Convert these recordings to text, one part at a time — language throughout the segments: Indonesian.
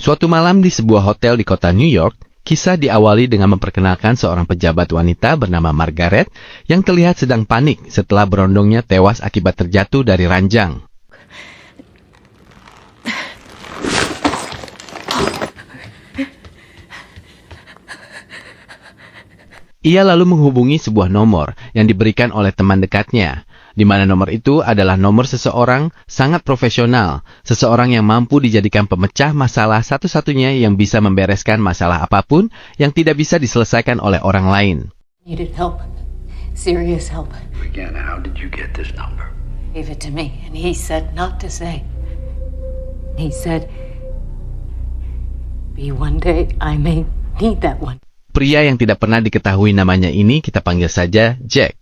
Suatu malam di sebuah hotel di kota New York, kisah diawali dengan memperkenalkan seorang pejabat wanita bernama Margaret yang terlihat sedang panik setelah berondongnya tewas akibat terjatuh dari ranjang. Ia lalu menghubungi sebuah nomor yang diberikan oleh teman dekatnya, di mana nomor itu adalah nomor seseorang sangat profesional, seseorang yang mampu dijadikan pemecah masalah satu-satunya yang bisa membereskan masalah apapun yang tidak bisa diselesaikan oleh orang lain. Needed help. Serious help. Again, how did you get this number? Gave it to me, and he said not to say. He said, "Be one day I may need that one." Pria yang tidak pernah diketahui namanya ini kita panggil saja Jack,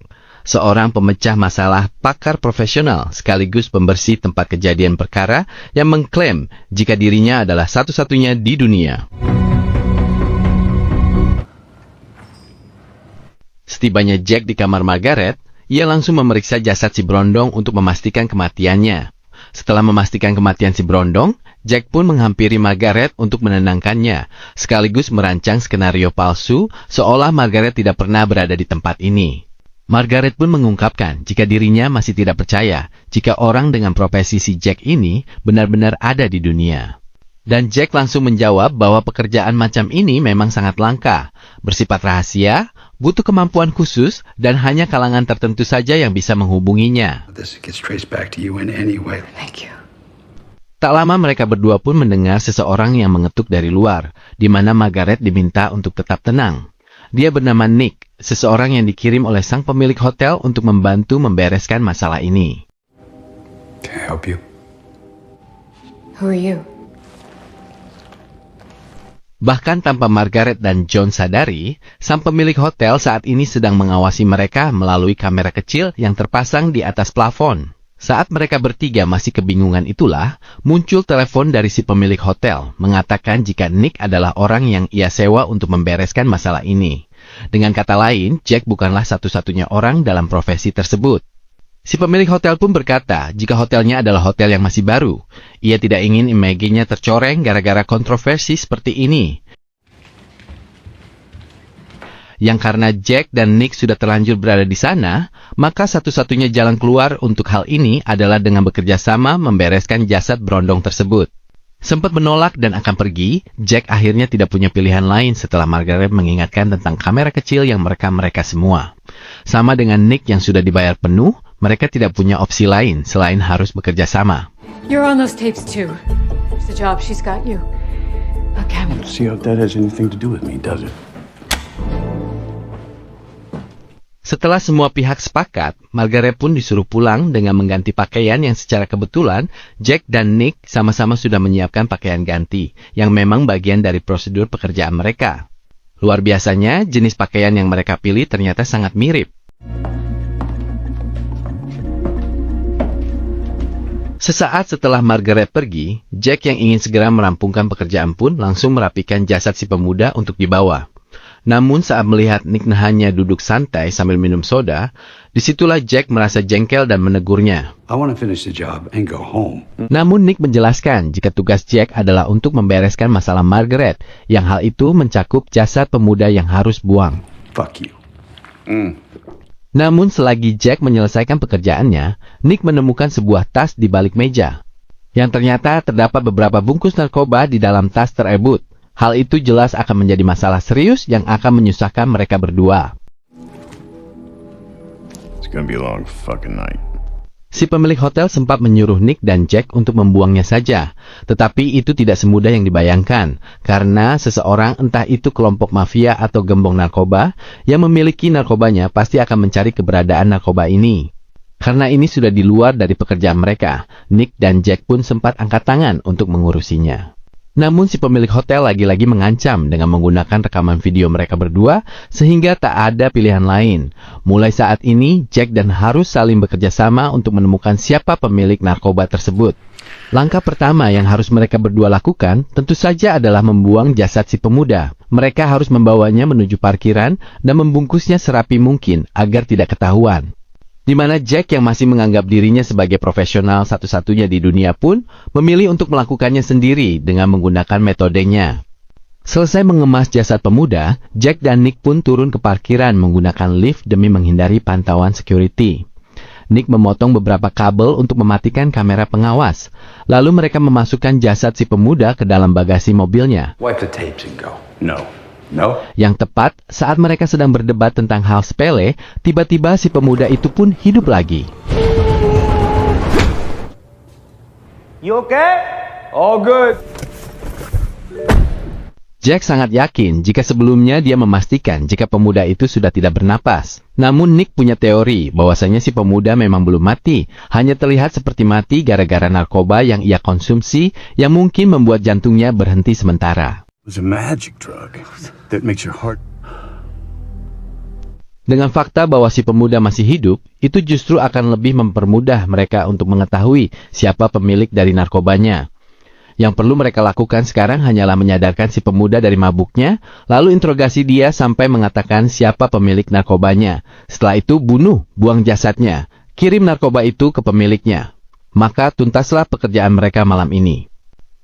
seorang pemecah masalah pakar profesional sekaligus pembersih tempat kejadian perkara yang mengklaim jika dirinya adalah satu-satunya di dunia. Setibanya Jack di kamar Margaret, ia langsung memeriksa jasad si berondong untuk memastikan kematiannya. Setelah memastikan kematian si berondong, Jack pun menghampiri Margaret untuk menenangkannya, sekaligus merancang skenario palsu seolah Margaret tidak pernah berada di tempat ini. Margaret pun mengungkapkan jika dirinya masih tidak percaya jika orang dengan profesi si Jack ini benar-benar ada di dunia. Dan Jack langsung menjawab bahwa pekerjaan macam ini memang sangat langka, bersifat rahasia, butuh kemampuan khusus, dan hanya kalangan tertentu saja yang bisa menghubunginya. This gets traced back to you in any way. Thank you. Tak lama mereka berdua pun mendengar seseorang yang mengetuk dari luar, di mana Margaret diminta untuk tetap tenang. Dia bernama Nick, seseorang yang dikirim oleh sang pemilik hotel untuk membantu membereskan masalah ini. Can I help you? Who are you? Bahkan tanpa Margaret dan John sadari, sang pemilik hotel saat ini sedang mengawasi mereka melalui kamera kecil yang terpasang di atas plafon. Saat mereka bertiga masih kebingungan itulah, muncul telepon dari si pemilik hotel, mengatakan jika Nick adalah orang yang ia sewa untuk membereskan masalah ini. Dengan kata lain, Jack bukanlah satu-satunya orang dalam profesi tersebut. Si pemilik hotel pun berkata jika hotelnya adalah hotel yang masih baru. Ia tidak ingin image-nya tercoreng gara-gara kontroversi seperti ini. Yang karena Jack dan Nick sudah terlanjur berada di sana, maka satu-satunya jalan keluar untuk hal ini adalah dengan bekerja sama membereskan jasad berondong tersebut. Sempat menolak dan akan pergi, Jack akhirnya tidak punya pilihan lain setelah Margaret mengingatkan tentang kamera kecil yang merekam mereka semua. Sama dengan Nick yang sudah dibayar penuh, mereka tidak punya opsi lain selain harus bekerja sama. You're on those tapes too. It's the job. She's got you. Okay. See how that has anything to do with me, does it? Setelah semua pihak sepakat, Margaret pun disuruh pulang dengan mengganti pakaian yang secara kebetulan Jack dan Nick sama-sama sudah menyiapkan pakaian ganti, yang memang bagian dari prosedur pekerjaan mereka. Luar biasanya, jenis pakaian yang mereka pilih ternyata sangat mirip. Sesaat setelah Margaret pergi, Jack yang ingin segera merampungkan pekerjaan pun langsung merapikan jasad si pemuda untuk dibawa. Namun saat melihat Nick hanya duduk santai sambil minum soda, disitulah Jack merasa jengkel dan menegurnya. I want to finish the job and go home. Namun Nick menjelaskan jika tugas Jack adalah untuk membereskan masalah Margaret, yang hal itu mencakup jasad pemuda yang harus buang. Fuck you. Namun selagi Jack menyelesaikan pekerjaannya, Nick menemukan sebuah tas di balik meja, yang ternyata terdapat beberapa bungkus narkoba di dalam tas tersebut. Hal itu jelas akan menjadi masalah serius yang akan menyusahkan mereka berdua. It's gonna be a long fucking night. Si pemilik hotel sempat menyuruh Nick dan Jack untuk membuangnya saja, tetapi itu tidak semudah yang dibayangkan, karena seseorang entah itu kelompok mafia atau gembong narkoba yang memiliki narkobanya pasti akan mencari keberadaan narkoba ini. Karena ini sudah di luar dari pekerjaan mereka, Nick dan Jack pun sempat angkat tangan untuk mengurusinya. Namun si pemilik hotel lagi-lagi mengancam dengan menggunakan rekaman video mereka berdua sehingga tak ada pilihan lain. Mulai saat ini, Jack dan harus saling bekerja sama untuk menemukan siapa pemilik narkoba tersebut. Langkah pertama yang harus mereka berdua lakukan tentu saja adalah membuang jasad si pemuda. Mereka harus membawanya menuju parkiran dan membungkusnya serapi mungkin agar tidak ketahuan. Di mana Jack yang masih menganggap dirinya sebagai profesional satu-satunya di dunia pun memilih untuk melakukannya sendiri dengan menggunakan metodenya. Selesai mengemas jasad pemuda, Jack dan Nick pun turun ke parkiran menggunakan lift demi menghindari pantauan security. Nick memotong beberapa kabel untuk mematikan kamera pengawas. Lalu mereka memasukkan jasad si pemuda ke dalam bagasi mobilnya. Wipe the tapes and go. No. No? Yang tepat, saat mereka sedang berdebat tentang hal sepele, tiba-tiba si pemuda itu pun hidup lagi. You okay? All good. Jack sangat yakin jika sebelumnya dia memastikan jika pemuda itu sudah tidak bernapas. Namun Nick punya teori bahwasanya si pemuda memang belum mati, hanya terlihat seperti mati gara-gara narkoba yang ia konsumsi yang mungkin membuat jantungnya berhenti sementara. It was a magic drug that makes your heart... Dengan fakta bahwa si pemuda masih hidup, itu justru akan lebih mempermudah mereka untuk mengetahui siapa pemilik dari narkobanya. Yang perlu mereka lakukan sekarang hanyalah menyadarkan si pemuda dari mabuknya, lalu interogasi dia sampai mengatakan siapa pemilik narkobanya. Setelah itu buang jasadnya, kirim narkoba itu ke pemiliknya. Maka tuntaslah pekerjaan mereka malam ini.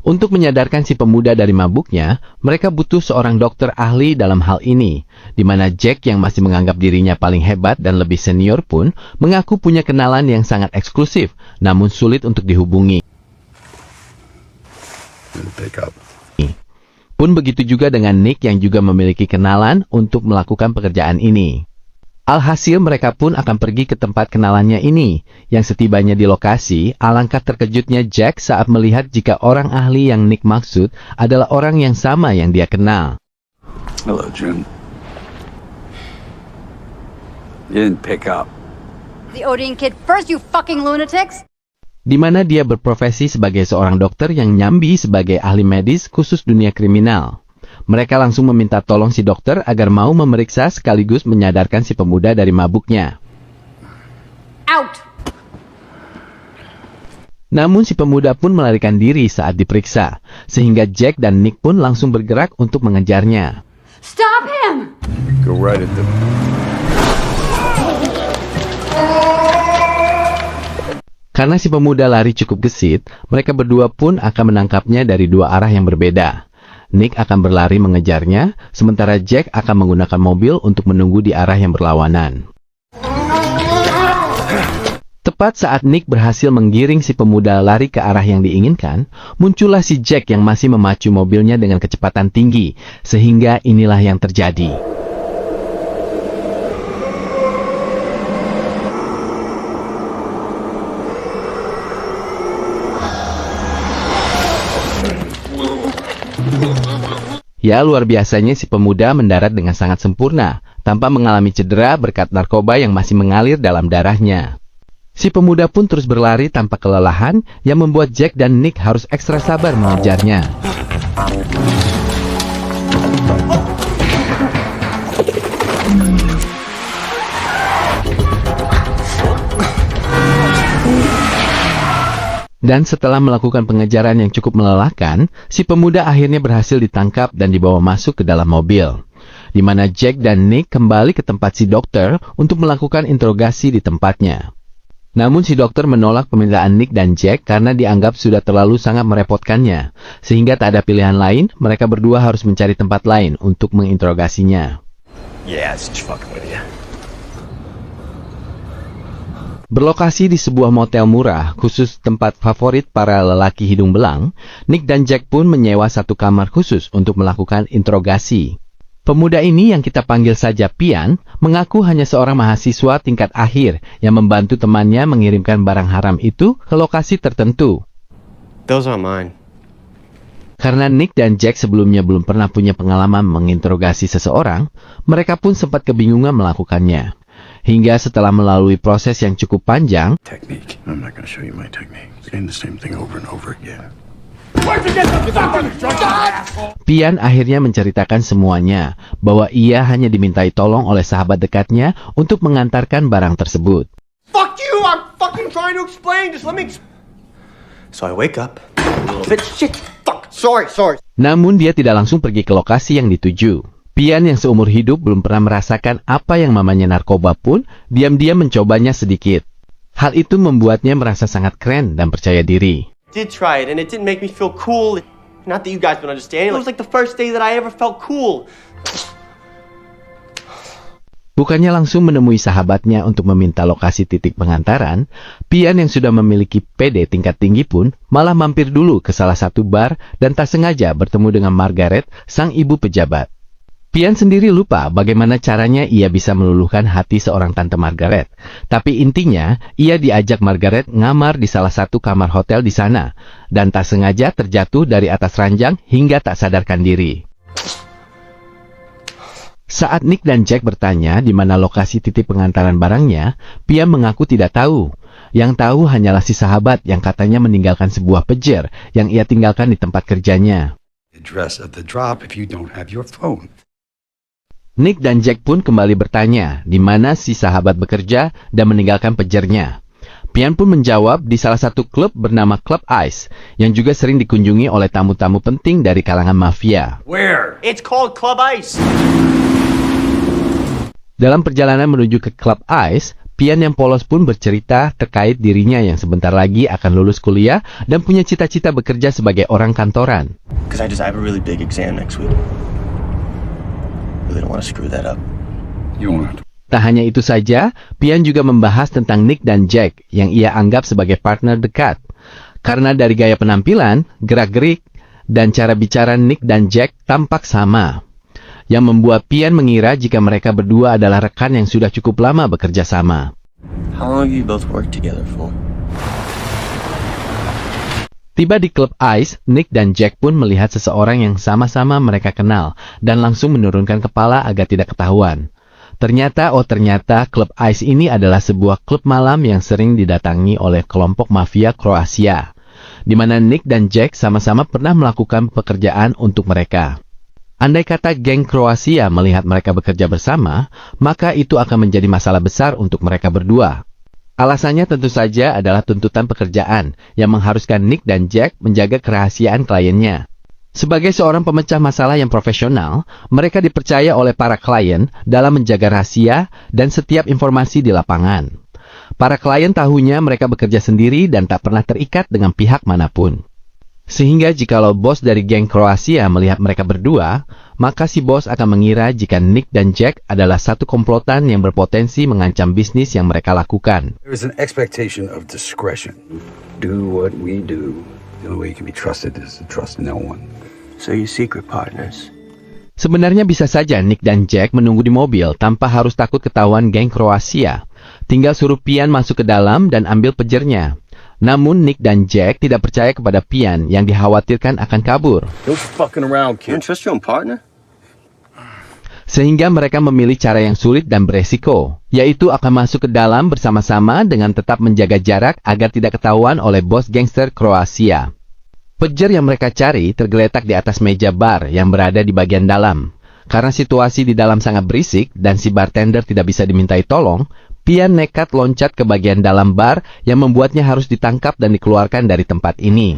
Untuk menyadarkan si pemuda dari mabuknya, mereka butuh seorang dokter ahli dalam hal ini, di mana Jack yang masih menganggap dirinya paling hebat dan lebih senior pun mengaku punya kenalan yang sangat eksklusif, namun sulit untuk dihubungi. Pun begitu juga dengan Nick yang juga memiliki kenalan untuk melakukan pekerjaan ini. Alhasil mereka pun akan pergi ke tempat kenalannya ini, yang setibanya di lokasi, alangkah terkejutnya Jack saat melihat jika orang ahli yang Nick maksud adalah orang yang sama yang dia kenal. Hello, June. You didn't pick up. The Odeon kid first, you fucking lunatics! Di mana dia berprofesi sebagai seorang dokter yang nyambi sebagai ahli medis khusus dunia kriminal. Mereka langsung meminta tolong si dokter agar mau memeriksa sekaligus menyadarkan si pemuda dari mabuknya. Out! Namun si pemuda pun melarikan diri saat diperiksa, sehingga Jack dan Nick pun langsung bergerak untuk mengejarnya. Stop him! Go right at them. Karena si pemuda lari cukup gesit, mereka berdua pun akan menangkapnya dari dua arah yang berbeda. Nick akan berlari mengejarnya, sementara Jack akan menggunakan mobil untuk menunggu di arah yang berlawanan. Tepat saat Nick berhasil menggiring si pemuda lari ke arah yang diinginkan, muncullah si Jack yang masih memacu mobilnya dengan kecepatan tinggi, sehingga inilah yang terjadi. Ya, luar biasanya si pemuda mendarat dengan sangat sempurna, tanpa mengalami cedera berkat narkoba yang masih mengalir dalam darahnya. Si pemuda pun terus berlari tanpa kelelahan, yang membuat Jack dan Nick harus ekstra sabar mengejarnya. Dan setelah melakukan pengejaran yang cukup melelahkan, si pemuda akhirnya berhasil ditangkap dan dibawa masuk ke dalam mobil. Di mana Jack dan Nick kembali ke tempat si dokter untuk melakukan interogasi di tempatnya. Namun si dokter menolak permintaan Nick dan Jack karena dianggap sudah terlalu sangat merepotkannya. Sehingga tak ada pilihan lain, mereka berdua harus mencari tempat lain untuk menginterogasinya. Yeah, it's just fucking with you. Berlokasi di sebuah motel murah, khusus tempat favorit para lelaki hidung belang, Nick dan Jack pun menyewa satu kamar khusus untuk melakukan interogasi. Pemuda ini yang kita panggil saja Pian, mengaku hanya seorang mahasiswa tingkat akhir yang membantu temannya mengirimkan barang haram itu ke lokasi tertentu. Those aren't mine. Karena Nick dan Jack sebelumnya belum pernah punya pengalaman menginterogasi seseorang, mereka pun sempat kebingungan melakukannya. Hingga setelah melalui proses yang cukup panjang, Technique. I'm not going to show you my technique. Saying the same thing over and over again. Pian akhirnya menceritakan semuanya, bahwa ia hanya dimintai tolong oleh sahabat dekatnya untuk mengantarkan barang tersebut. Fuck you! I'm fucking trying to explain. Just let me. So I wake up. Shit. Fuck. Sorry. Namun dia tidak langsung pergi ke lokasi yang dituju. Pian yang seumur hidup belum pernah merasakan apa yang namanya narkoba pun diam-diam mencobanya sedikit. Hal itu membuatnya merasa sangat keren dan percaya diri. Did try it and it didn't make me feel cool. Not that you guys would understand. It was like the first day that I ever felt cool. Bukannya langsung menemui sahabatnya untuk meminta lokasi titik pengantaran, Pian yang sudah memiliki PD tingkat tinggi pun malah mampir dulu ke salah satu bar dan tak sengaja bertemu dengan Margaret, sang ibu pejabat. Pian sendiri lupa bagaimana caranya ia bisa meluluhkan hati seorang Tante Margaret. Tapi intinya, ia diajak Margaret ngamar di salah satu kamar hotel di sana, dan tak sengaja terjatuh dari atas ranjang hingga tak sadarkan diri. Saat Nick dan Jack bertanya di mana lokasi titik pengantaran barangnya, Pian mengaku tidak tahu. Yang tahu hanyalah si sahabat yang katanya meninggalkan sebuah pager yang ia tinggalkan di tempat kerjanya. Address of the drop if you don't have your phone. Nick dan Jack pun kembali bertanya di mana si sahabat bekerja dan meninggalkan pagernya. Pian pun menjawab di salah satu klub bernama Club Ice yang juga sering dikunjungi oleh tamu-tamu penting dari kalangan mafia. Where? It's called Club Ice. Dalam perjalanan menuju ke Club Ice, Pian yang polos pun bercerita terkait dirinya yang sebentar lagi akan lulus kuliah dan punya cita-cita bekerja sebagai orang kantoran. Because I have a really big exam next week. Really don't want to screw that up. You won't have to. Tak hanya itu saja, Pian juga membahas tentang Nick dan Jack yang ia anggap sebagai partner dekat. Karena dari gaya penampilan, gerak-gerik, dan cara bicara Nick dan Jack tampak sama. Yang membuat Pian mengira jika mereka berdua adalah rekan yang sudah cukup lama bekerja sama. How long have you both worked together for? Tiba di Club Ice, Nick dan Jack pun melihat seseorang yang sama-sama mereka kenal dan langsung menurunkan kepala agar tidak ketahuan. Ternyata Club Ice ini adalah sebuah klub malam yang sering didatangi oleh kelompok mafia Kroasia, di mana Nick dan Jack sama-sama pernah melakukan pekerjaan untuk mereka. Andai kata geng Kroasia melihat mereka bekerja bersama, maka itu akan menjadi masalah besar untuk mereka berdua. Alasannya tentu saja adalah tuntutan pekerjaan yang mengharuskan Nick dan Jack menjaga kerahasiaan kliennya. Sebagai seorang pemecah masalah yang profesional, mereka dipercaya oleh para klien dalam menjaga rahasia dan setiap informasi di lapangan. Para klien tahunya mereka bekerja sendiri dan tak pernah terikat dengan pihak manapun. Sehingga jikalau bos dari geng Kroasia melihat mereka berdua, maka si bos akan mengira jika Nick dan Jack adalah satu komplotan yang berpotensi mengancam bisnis yang mereka lakukan. There is an expectation of discretion. Do what we do. The only way you can be trusted is to trust no one. So you secret partners? Sebenarnya bisa saja Nick dan Jack menunggu di mobil tanpa harus takut ketahuan geng Kroasia. Tinggal suruh Pian masuk ke dalam dan ambil pagernya. Namun Nick dan Jack tidak percaya kepada Pian yang dikhawatirkan akan kabur. No fucking around, kid. You don't trust your own partner? Sehingga mereka memilih cara yang sulit dan beresiko, yaitu akan masuk ke dalam bersama-sama dengan tetap menjaga jarak agar tidak ketahuan oleh bos gangster Kroasia. Pager yang mereka cari tergeletak di atas meja bar yang berada di bagian dalam. Karena situasi di dalam sangat berisik dan si bartender tidak bisa dimintai tolong, Pian nekat loncat ke bagian dalam bar yang membuatnya harus ditangkap dan dikeluarkan dari tempat ini.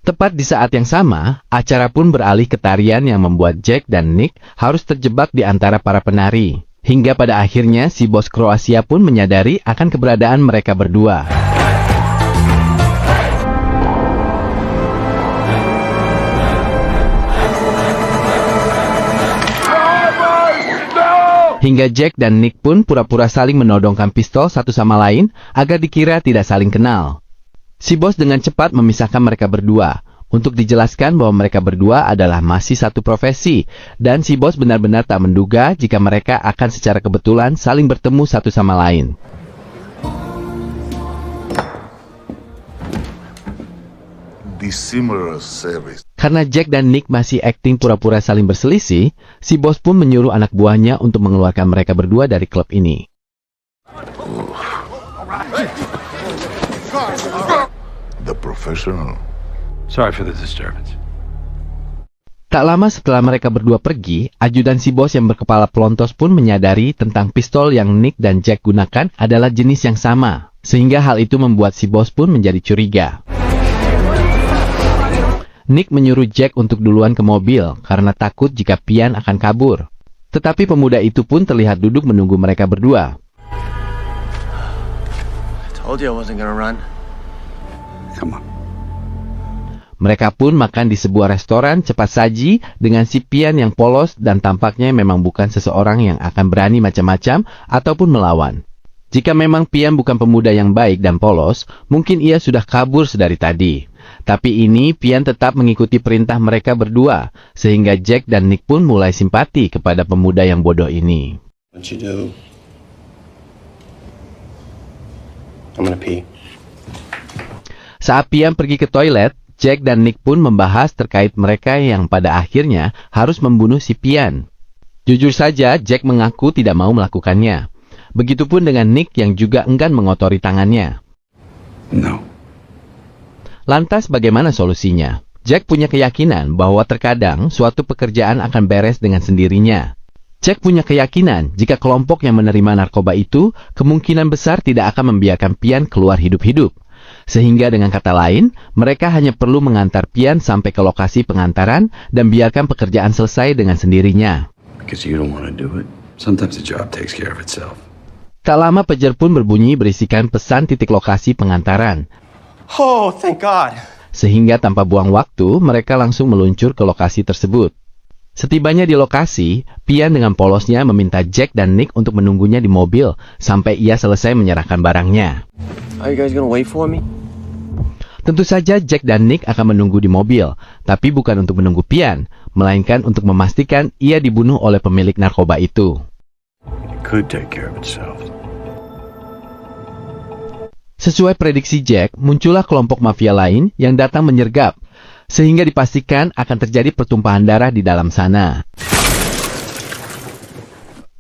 Tepat di saat yang sama, acara pun beralih ke tarian yang membuat Jack dan Nick harus terjebak di antara para penari. Hingga pada akhirnya si bos Kroasia pun menyadari akan keberadaan mereka berdua. Hingga Jack dan Nick pun pura-pura saling menodongkan pistol satu sama lain agar dikira tidak saling kenal. Si bos dengan cepat memisahkan mereka berdua untuk dijelaskan bahwa mereka berdua adalah masih satu profesi dan si bos benar-benar tak menduga jika mereka akan secara kebetulan saling bertemu satu sama lain. Dissimilar service. Karena Jack dan Nick masih akting pura-pura saling berselisih, si bos pun menyuruh anak buahnya untuk mengeluarkan mereka berdua dari klub ini. The professional. Sorry for the disturbance. Tak lama setelah mereka berdua pergi, ajudan si bos yang berkepala pelontos pun menyadari tentang pistol yang Nick dan Jack gunakan adalah jenis yang sama. Sehingga hal itu membuat si bos pun menjadi curiga. Nick menyuruh Jack untuk duluan ke mobil karena takut jika Pian akan kabur. Tetapi pemuda itu pun terlihat duduk menunggu mereka berdua. Told you I wasn't gonna run. Come on. Mereka pun makan di sebuah restoran cepat saji dengan si Pian yang polos dan tampaknya memang bukan seseorang yang akan berani macam-macam ataupun melawan. Jika memang Pian bukan pemuda yang baik dan polos, mungkin ia sudah kabur sedari tadi. Tapi ini Pian tetap mengikuti perintah mereka berdua, sehingga Jack dan Nick pun mulai simpati kepada pemuda yang bodoh ini. What you do? I'm gonna pee. Saat Pian pergi ke toilet, Jack dan Nick pun membahas terkait mereka yang pada akhirnya harus membunuh si Pian. Jujur saja, Jack mengaku tidak mau melakukannya. Begitupun dengan Nick yang juga enggan mengotori tangannya. No. Lantas bagaimana solusinya? Jack punya keyakinan bahwa terkadang suatu pekerjaan akan beres dengan sendirinya. Jack punya keyakinan jika kelompok yang menerima narkoba itu kemungkinan besar tidak akan membiarkan Pian keluar hidup-hidup. Sehingga dengan kata lain, mereka hanya perlu mengantar Pian sampai ke lokasi pengantaran dan biarkan pekerjaan selesai dengan sendirinya. Because you don't want to do it. Sometimes the job takes care of itself. Tak lama pager pun berbunyi berisikan pesan titik lokasi pengantaran. Oh, thank God. Sehingga tanpa buang waktu, mereka langsung meluncur ke lokasi tersebut. Setibanya di lokasi, Pian dengan polosnya meminta Jack dan Nick untuk menunggunya di mobil sampai ia selesai menyerahkan barangnya. Are you guys gonna wait for me? Tentu saja Jack dan Nick akan menunggu di mobil, tapi bukan untuk menunggu Pian, melainkan untuk memastikan ia dibunuh oleh pemilik narkoba itu. It could take care of itself. Sesuai prediksi Jack, muncullah kelompok mafia lain yang datang menyergap, sehingga dipastikan akan terjadi pertumpahan darah di dalam sana.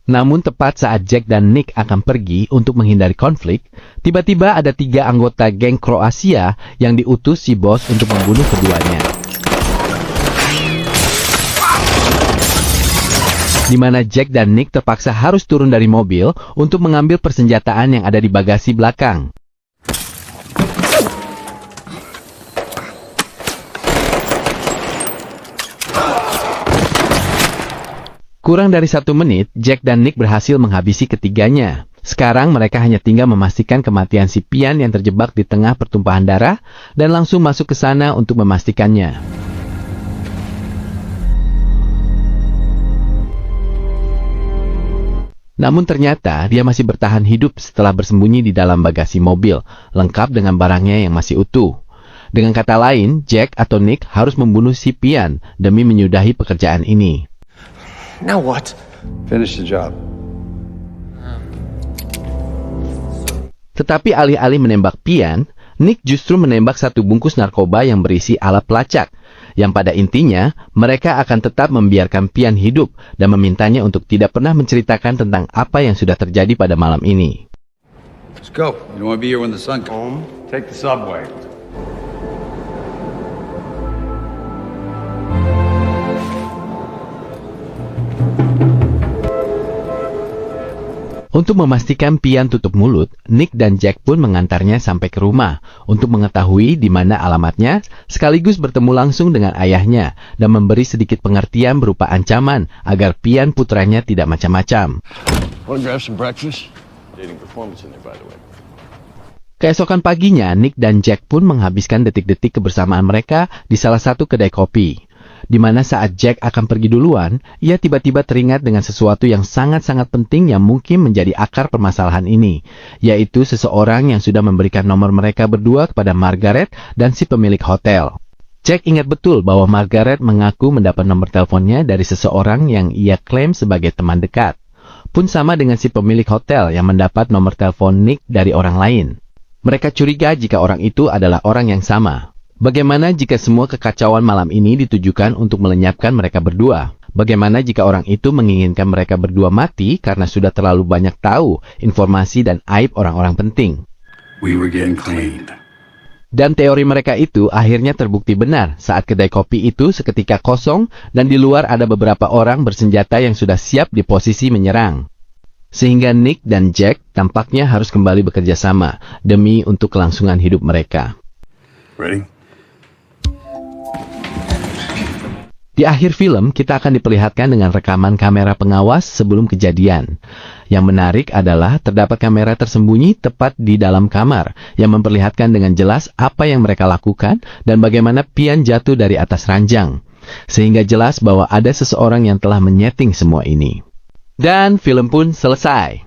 Namun tepat saat Jack dan Nick akan pergi untuk menghindari konflik, tiba-tiba ada 3 anggota geng Kroasia yang diutus si bos untuk membunuh keduanya. Di mana Jack dan Nick terpaksa harus turun dari mobil untuk mengambil persenjataan yang ada di bagasi belakang. Kurang dari 1 menit, Jack dan Nick berhasil menghabisi ketiganya. Sekarang mereka hanya tinggal memastikan kematian si Pian yang terjebak di tengah pertumpahan darah dan langsung masuk ke sana untuk memastikannya. Namun ternyata dia masih bertahan hidup setelah bersembunyi di dalam bagasi mobil, lengkap dengan barangnya yang masih utuh. Dengan kata lain, Jack atau Nick harus membunuh si Pian demi menyudahi pekerjaan ini. Now what? Finish the job. Tetapi alih-alih menembak Pian, Nick justru menembak 1 bungkus narkoba yang berisi alat pelacak, yang pada intinya mereka akan tetap membiarkan Pian hidup dan memintanya untuk tidak pernah menceritakan tentang apa yang sudah terjadi pada malam ini. Let's go. You don't want to be here when the sun comes. Take the subway. Untuk memastikan Pian tutup mulut, Nick dan Jack pun mengantarnya sampai ke rumah untuk mengetahui di mana alamatnya, sekaligus bertemu langsung dengan ayahnya dan memberi sedikit pengertian berupa ancaman agar Pian putranya tidak macam-macam. Want to grab some breakfast? Dating performance in there, by the way. Keesokan paginya, Nick dan Jack pun menghabiskan detik-detik kebersamaan mereka di salah satu kedai kopi. Di mana saat Jack akan pergi duluan, ia tiba-tiba teringat dengan sesuatu yang sangat-sangat penting yang mungkin menjadi akar permasalahan ini, yaitu seseorang yang sudah memberikan nomor mereka berdua kepada Margaret dan si pemilik hotel. Jack ingat betul bahwa Margaret mengaku mendapat nomor teleponnya dari seseorang yang ia klaim sebagai teman dekat. Pun sama dengan si pemilik hotel yang mendapat nomor telepon Nick dari orang lain. Mereka curiga jika orang itu adalah orang yang sama. Bagaimana jika semua kekacauan malam ini ditujukan untuk melenyapkan mereka berdua? Bagaimana jika orang itu menginginkan mereka berdua mati karena sudah terlalu banyak tahu informasi dan aib orang-orang penting? We were getting cleaned. Dan teori mereka itu akhirnya terbukti benar saat kedai kopi itu seketika kosong dan di luar ada beberapa orang bersenjata yang sudah siap di posisi menyerang. Sehingga Nick dan Jack tampaknya harus kembali bekerja sama demi untuk kelangsungan hidup mereka. Ready? Di akhir film, kita akan diperlihatkan dengan rekaman kamera pengawas sebelum kejadian. Yang menarik adalah terdapat kamera tersembunyi tepat di dalam kamar yang memperlihatkan dengan jelas apa yang mereka lakukan dan bagaimana Pian jatuh dari atas ranjang. Sehingga jelas bahwa ada seseorang yang telah menyeting semua ini. Dan film pun selesai.